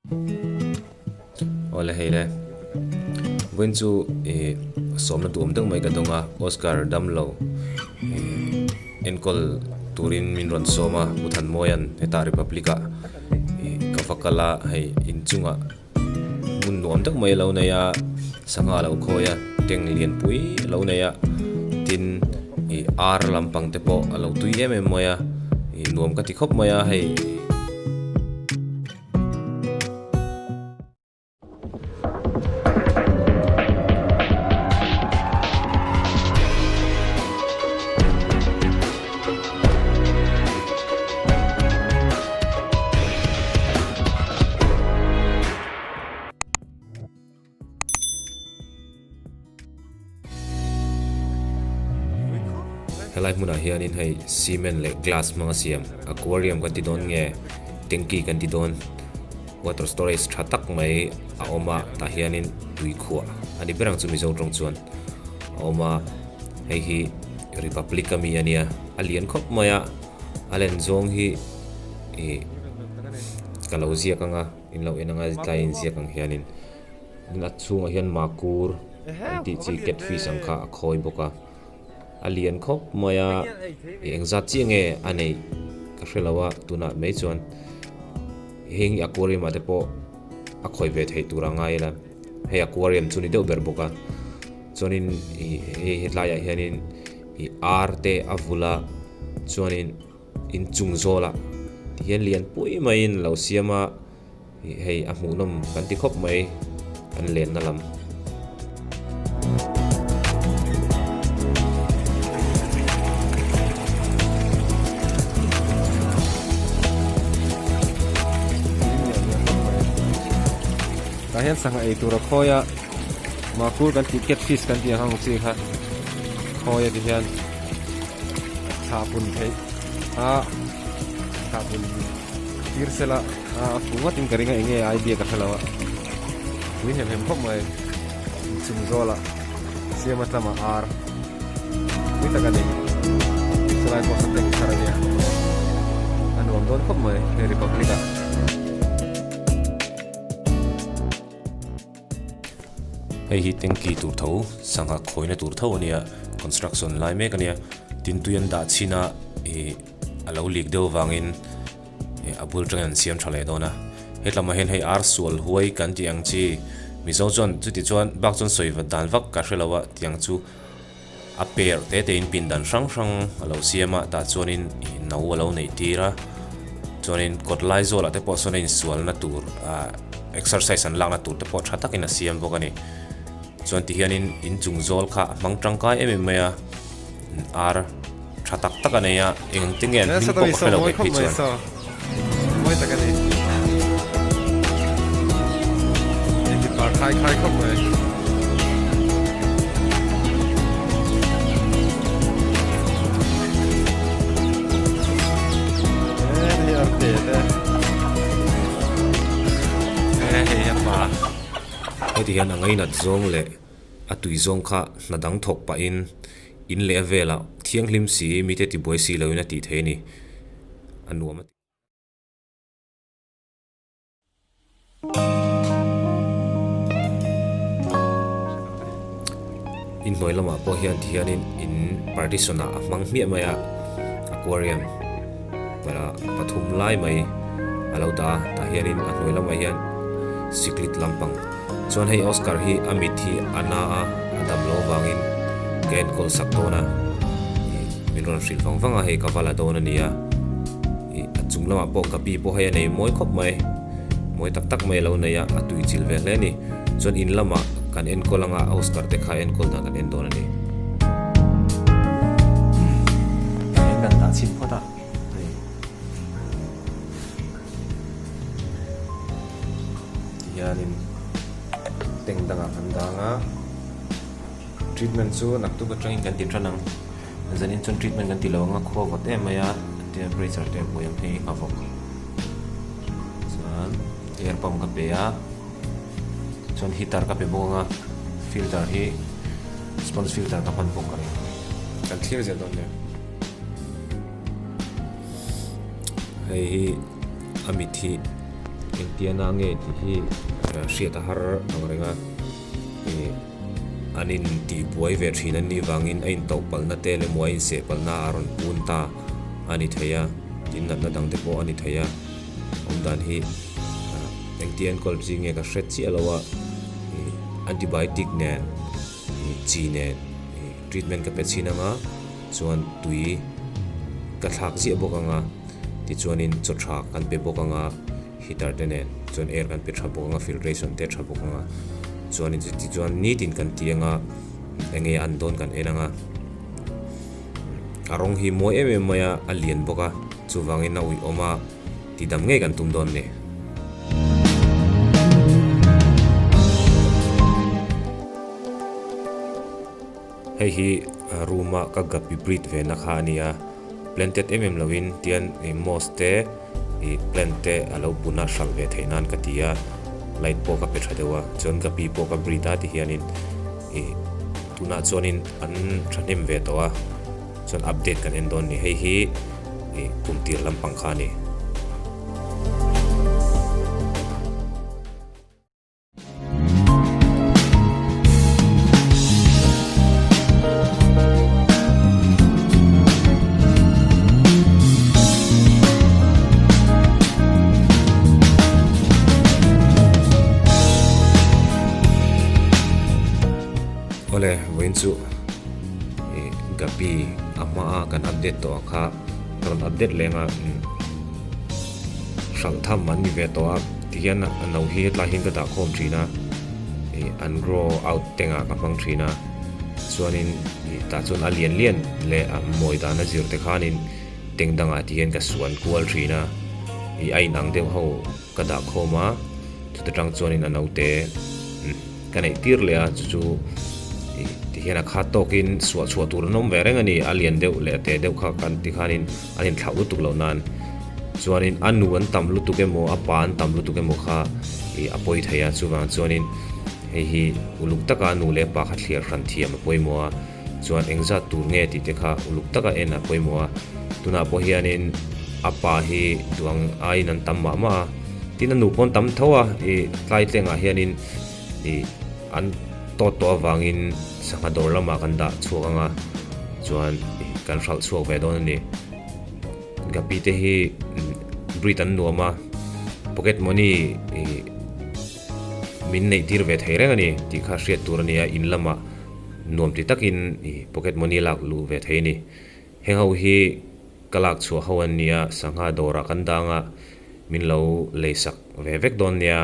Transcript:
Ole hei le wen chu som na tuam tang mai ka donga Oscar Damlo enkol turin min ron soma uthan moyan eta republica ka fakala hei inchunga mun nuam tak mai lo na ya sanga lo khoya teng lian pui lo na ya tin ar lampang te po alo tui em moya nuam ka ti khop moya hei helai muna hianin hei cement le glass mga siam aquarium kan ti don nge tanki kan ti don water storage thatak mai a oma ta hianin tui khuwa ani berang chu mi zo tong chuan a oma hei hi republic mi ania alian khop maya alen zong hi kalau zia kanga in lo enanga tain zia kang hianin na chunga hian makur anti chi catfish angkha khoi boka alien khop moya engza chinge anei ka hrelawa tuna mei chuan heng aquarium ate po a khoi ve thei turanga ila he aquarium chuni deuh ber boka chuanin he hetlaya hianin arte avula chuanin in chungzola hian lian pui mai in lo siama hei a hmunom kan ti khop mai kan len na lam kahian sanga itura khoya makur kan ti catfish kan ti hang chi kha khoya ti hian sabun thei sabun tirsela punga tin karinga enge idea ka khalawa wi hem khom mai chung zola siama tama ar wi ta kan selai ko sa teng sarania anu am don khom mai republika hei hi tanki tur tho sangha khoina tur tho ania construction lai me kania tin tuyan da china alo lik deu wangin abul tang siam thale dona hetlama hen hei ar sual huai kan ti ang chi mizo chon chuti chuan bak chon soiwa dan vak ka hrelawa tiang chu a per te in pin dan sang sang alo siama ta chuanin nau alo nei tira chuanin kotlai zola te po sonin sual na tur exercise an lang na tur te po thatak in a siam bokani chuan ti hianin in chung zol kha mang tangkai em maya ar thatak tak aneya eng tingen min pok khelo ke pi chuan moi ta kan ni par khai khop mai ni arte ya pa heti hian angai nat zong le atui zong kha nadang thok pa in le vela thiang hlim si mi te ti boi si loina ti theini anuama in noilama po hian thianin in partitiona amang mi maya aquarium para pathum lai mai alauta ta hianin a noilama hian siklit lampang chuan hei Oscar hi amit hi ana adam lo wangin gen kol saktona minron hril wangwanga hei kavala dona nia achunglama po kapi po hei nei moi khop mai moi tak tak mai lo neya atui chil ve hle ni chuan in lama kan en kolanga Oscar te kha en kol na kan en dona ni en kan ta chin phota hianin teng danga handanga treatment chu naktu ka trangin kan tin ranang zanin chon treatment kan tilawanga kho vat em maya temperature te boyam he ka vok san air pump ka pe ya chon heater ka pe bonga filter hi sponge filter ka pan bok kare kan clear je don le hei amit hi tiana nge ti hi hriat a har angrenga anin ti buai ve thina ni wangin ein to palna te le moi se palna aron punta ani thaya tin na dang te po ani thaya omdan hi engtian kol jinge ka hret chi alawa antibiotic nen chi nen treatment ka pechina nga chuan tui ka thak ji bokanga ti chuanin chothak kan pe bokanga heater tenen chuan air kan pe tha bokanga filtration te tha bokanga chuanin ti chuan ni tin kan tianga enge an don kan enanga arong hi mo em maya alien boka chuwangin na ui oma ti dam nge kan tum don ne hei hi ruma ka gapi breed ve na kha ania planted lawin tian moste plante alo puna hral ve theinan ka tia light po ka petra dewa chon gapi po ka breed a ti hianin tuna chonin an thanem ve towa chon update kan endon ni hei hi kumtir lampang kha ni ole wenchu gapi ama kan update to kha kan update lenga sang tham man ni ve to tian no hi la hin ka da khom thina an grow out tenga ka pang thina chuanin ta chun alien lian le moi da na zir te khanin tengdanga tian ka suan kual thina ai nang deu ho ka da khoma chu tang chuanin anote kanai tir le a chu hiana kha tokin suwa tur nom vereng ani alien deu le te deu kha kan ti khanin anin thlau tu lo nan chuanin anuan tamlu tu ke mo apan tamlu tu ke mo kha apoi thaya chuwang chuanin hi uluk taka nu le pa kha thlir ran thiam apoi mo chuan engza tur nge ti te kha uluk taka en apoi mo tuna po hianin apa hi duang ai nan tamma ma tin anu pon tam thowa tlai tlenga hianin an to wangin sanga dor lama kan da chuanga chuan kan hral chuak ve don ni gapi te hi britain nuama pocket money min nei tir ve theireng ani ti kha hriat tur ania in lama nuam ti takin pocket money lak lu ve theini heng ho hi kalak chu ho ania sanga dora kan danga min lo leisak ve vek don nia